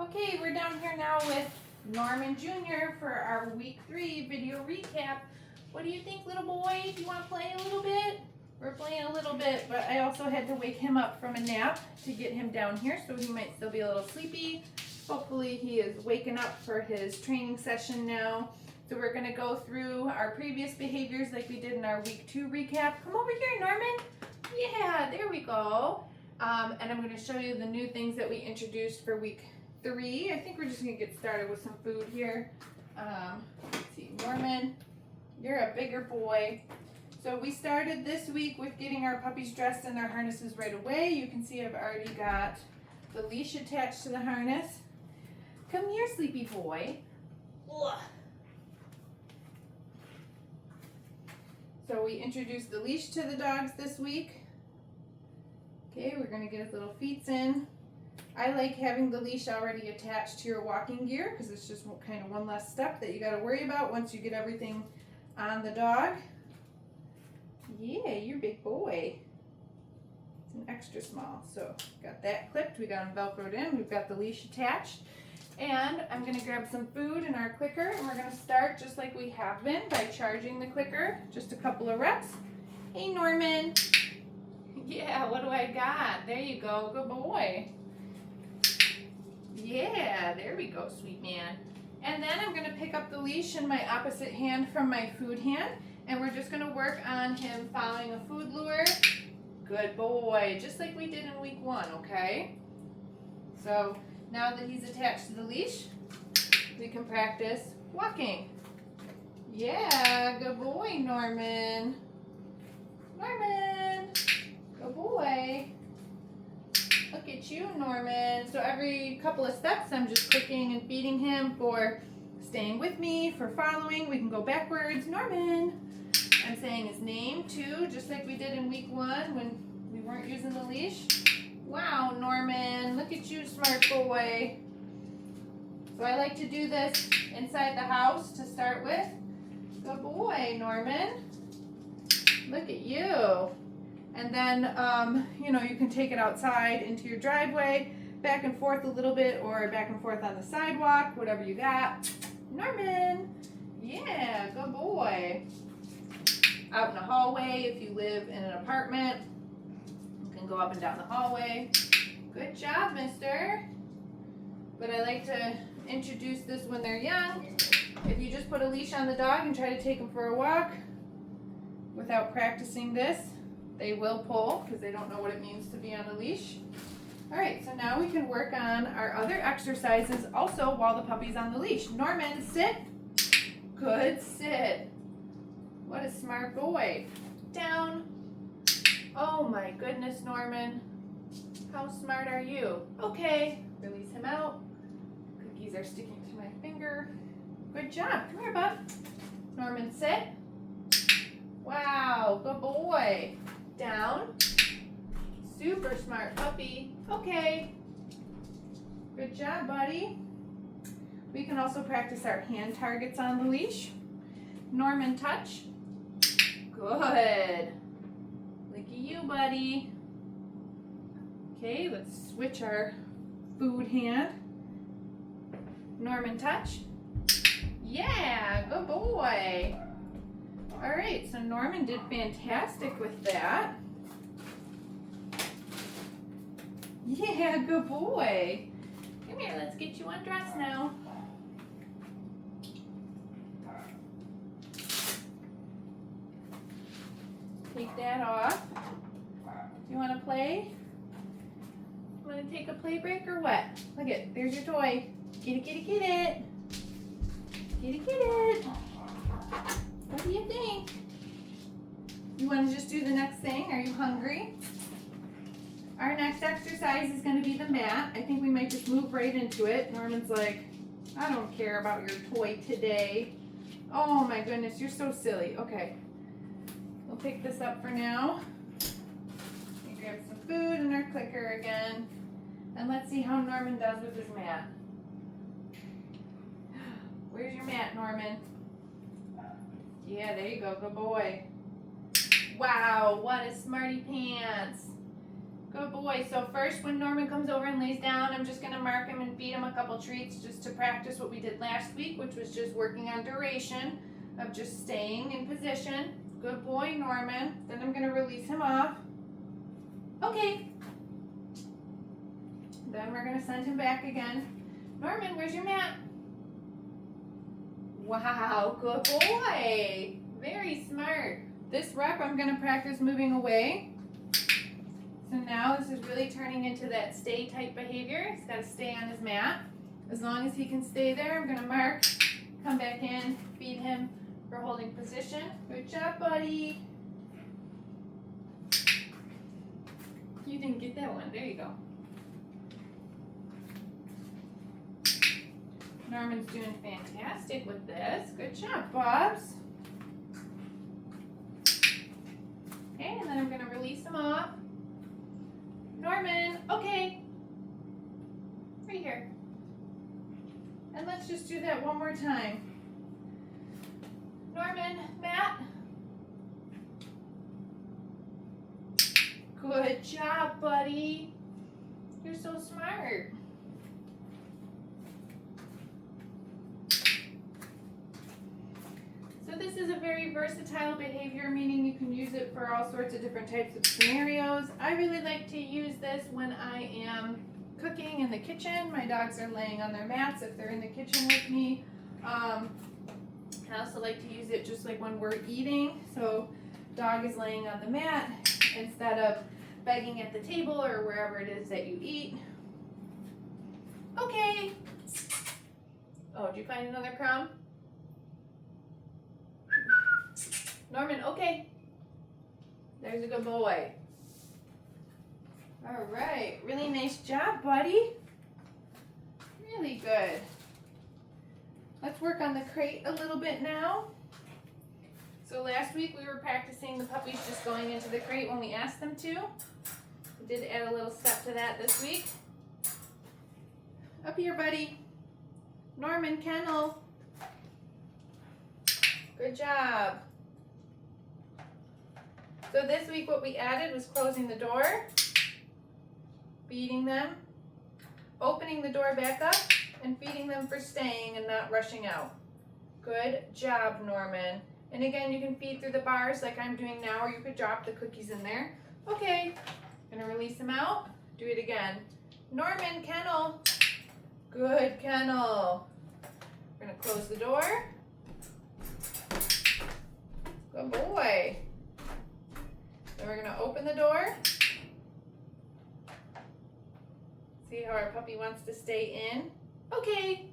Okay, we're down here now with Norman Jr. for our week 3 video recap. What do you think, little boy? Do you want to play a little bit? We're playing a little bit, but I also had to wake him up from a nap to get him down here, so he might still be a little sleepy. Hopefully he is waking up for his training session now. So we're going to go through our previous behaviors like we did in our week 2 recap. Come over here, Norman. Yeah, there we go. And I'm going to show you the new things that we introduced for week 3. I think we're just going to get started with some food here. Let's see, Norman, you're a bigger boy. So we started this week with getting our puppies dressed in their harnesses right away. You can see I've already got the leash attached to the harness. Come here, sleepy boy. Ugh. So we introduced the leash to the dogs this week. Okay, we're going to get his little feet in. I like having the leash already attached to your walking gear because it's just kind of one less step that you got to worry about once you get everything on the dog. Yeah, you're a big boy. It's an extra small. So got that clipped, we got him velcroed in, we've got the leash attached. And I'm going to grab some food in our clicker, and we're going to start just like we have been by charging the clicker, just a couple of reps. Hey, Norman. Yeah, what do I got? There you go, good boy. Yeah, there we go, sweet man. And then I'm going to pick up the leash in my opposite hand from my food hand, and we're just going to work on him following a food lure. Good boy, just like we did in week 1, okay? So now that he's attached to the leash, we can practice walking. Yeah, good boy, Norman. Norman, good boy. Look at you, Norman. So every couple of steps, I'm just clicking and feeding him for staying with me, for following. We can go backwards. Norman. I'm saying his name too, just like we did in week 1 when we weren't using the leash. Wow, Norman, look at you, smart boy. So I like to do this inside the house to start with. Good boy, Norman. Look at you. And then, you can take it outside into your driveway, back and forth a little bit, or back and forth on the sidewalk, whatever you got. Norman. Yeah, good boy. Out in the hallway, if you live in an apartment, you can go up and down the hallway. Good job, mister. But I like to introduce this when they're young. If you just put a leash on the dog and try to take them for a walk without practicing this, they will pull because they don't know what it means to be on a leash. All right, so now we can work on our other exercises also while the puppy's on the leash. Norman, sit. Good, sit. What a smart boy. Down. Oh my goodness, Norman. How smart are you? Okay, release him out. Cookies are sticking to my finger. Good job. Come here, bud. Norman, sit. Wow, good boy. Down. Super smart puppy. Okay. Good job, buddy. We can also practice our hand targets on the leash. Norman, touch. Good. Look at you, buddy. Okay, let's switch our food hand. Norman, touch. Yeah, good boy. All right, so Norman did fantastic with that. Yeah, good boy. Come here, let's get you undressed now. Take that off. Do you want to play? Want to take a play break or what? Look it, there's your toy. Get it, get it, get it. Get it, get it. What do you think? You want to just do the next thing? Are you hungry? Our next exercise is going to be the mat. I think we might just move right into it. Norman's like, I don't care about your toy today. Oh my goodness, you're so silly. Okay. We'll pick this up for now. We grab some food and our clicker again. And let's see how Norman does with his mat. Where's your mat, Norman? Yeah, there you go. Good boy. Wow, what a smarty pants. Good boy. So first, when Norman comes over and lays lays down, I'm just gonna mark him and feed him a couple treats just to practice what we did last week, which was just working on duration of just staying in position. Good boy, Norman. Then I'm gonna release him off. Okay. Then we're gonna send him back again. Norman, where's your mat? Wow, good boy. Very smart. This rep, I'm gonna practice moving away. So now this is really turning into that stay type behavior. He's gotta stay on his mat. As long as he can stay there, I'm gonna mark, come back in, feed him for holding position. Good job, buddy. You didn't get that one, there you go. Norman's doing fantastic with this. Good job, Bubs. Okay, and then I'm gonna release him off. Norman, okay. Right here. And let's just do that one more time. Norman, Matt. Good job, buddy. You're so smart. So this is a very versatile behavior, meaning you can use it for all sorts of different types of scenarios. I really like to use this when I am cooking in the kitchen. My dogs are laying on their mats if they're in the kitchen with me. I also like to use it just like when we're eating. So dog is laying on the mat instead of begging at the table or wherever it is that you eat. Okay. Oh, did you find another crumb? Norman, okay. There's a good boy. All right, really nice job, buddy. Really good. Let's work on the crate a little bit now. So last week we were practicing the puppies just going into the crate when we asked them to. We did add a little step to that this week. Up here, buddy. Norman, kennel. Good job. So this week what we added was closing the door, feeding them, opening the door back up, and feeding them for staying and not rushing out. Good job, Norman. And again, you can feed through the bars like I'm doing now, or you could drop the cookies in there. Okay, gonna release them out. Do it again. Norman, kennel. Good kennel. We're gonna close the door. Good boy. Then we're gonna open the door. See how our puppy wants to stay in? Okay,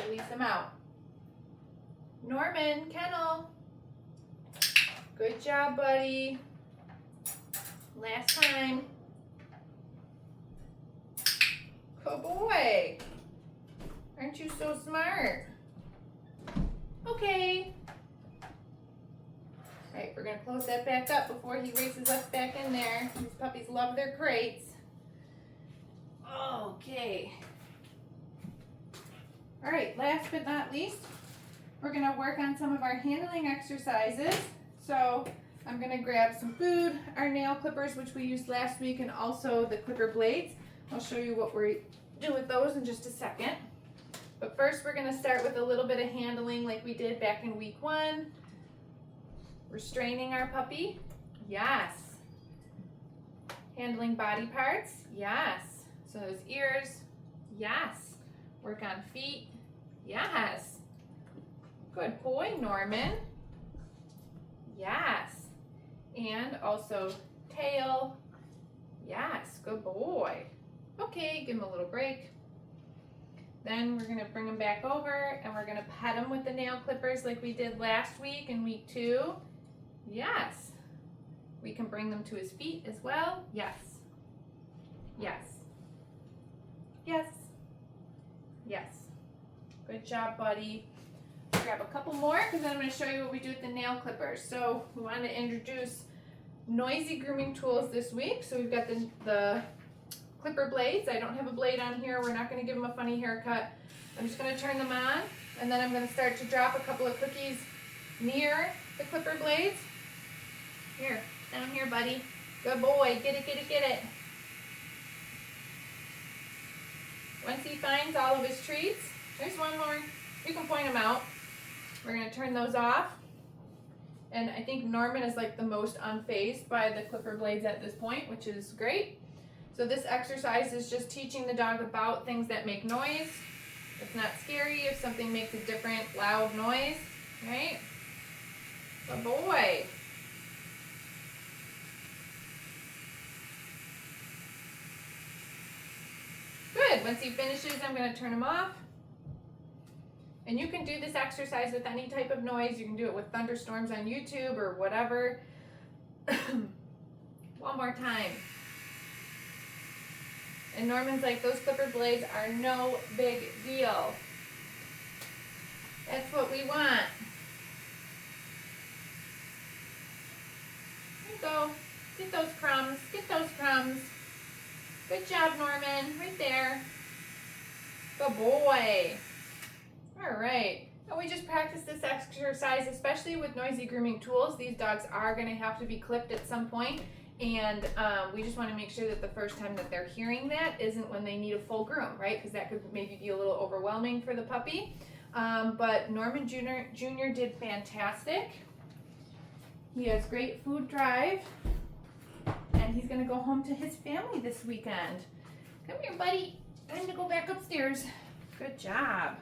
release him out. Norman, kennel. Good job, buddy. Last time. Good boy. Aren't you so smart? Okay. All right, we're gonna close that back up before he races us back in there. These puppies love their crates. Okay. All right, last but not least, we're gonna work on some of our handling exercises. So I'm gonna grab some food, our nail clippers, which we used last week, and also the clipper blades. I'll show you what we do with those in just a second. But first, we're gonna start with a little bit of handling like we did back in week 1. Restraining our puppy, yes. Handling body parts, yes. So those ears, yes. Work on feet, yes. Good boy, Norman. Yes. And also tail, yes. Good boy. Okay, give him a little break. Then we're gonna bring him back over and we're gonna pet him with the nail clippers like we did last week in week 2. Yes. We can bring them to his feet as well. Yes. Yes. Yes. Yes. Good job, buddy. Grab a couple more because then I'm going to show you what we do with the nail clippers. So we wanted to introduce noisy grooming tools this week. So we've got the clipper blades. I don't have a blade on here. We're not going to give them a funny haircut. I'm just going to turn them on and then I'm going to start to drop a couple of cookies near the clipper blades. Here, down here, buddy. Good boy. Get it, get it, get it. once he finds all of his treats, there's one more. You can point them out. We're going to turn those off. And I think Norman is like the most unfazed by the clipper blades at this point, which is great. So this exercise is just teaching the dog about things that make noise. It's not scary if something makes a different loud noise, right? Good boy. Good. Once he finishes, I'm going to turn him off. And you can do this exercise with any type of noise. You can do it with thunderstorms on YouTube or whatever. One more time. And Norman's like, those clipper blades are no big deal. That's what we want. There you go. Get those crumbs. Get those crumbs. Good job, Norman. Right there. Good boy. All right. And we just practiced this exercise, especially with noisy grooming tools. These dogs are going to have to be clipped at some point, and we just want to make sure that the first time that they're hearing that isn't when they need a full groom, right? Because that could maybe be a little overwhelming for the puppy. But Norman Jr. did fantastic. He has great food drive, and he's going to go home to his family this weekend. Come here, buddy. Time to go back upstairs. Good job.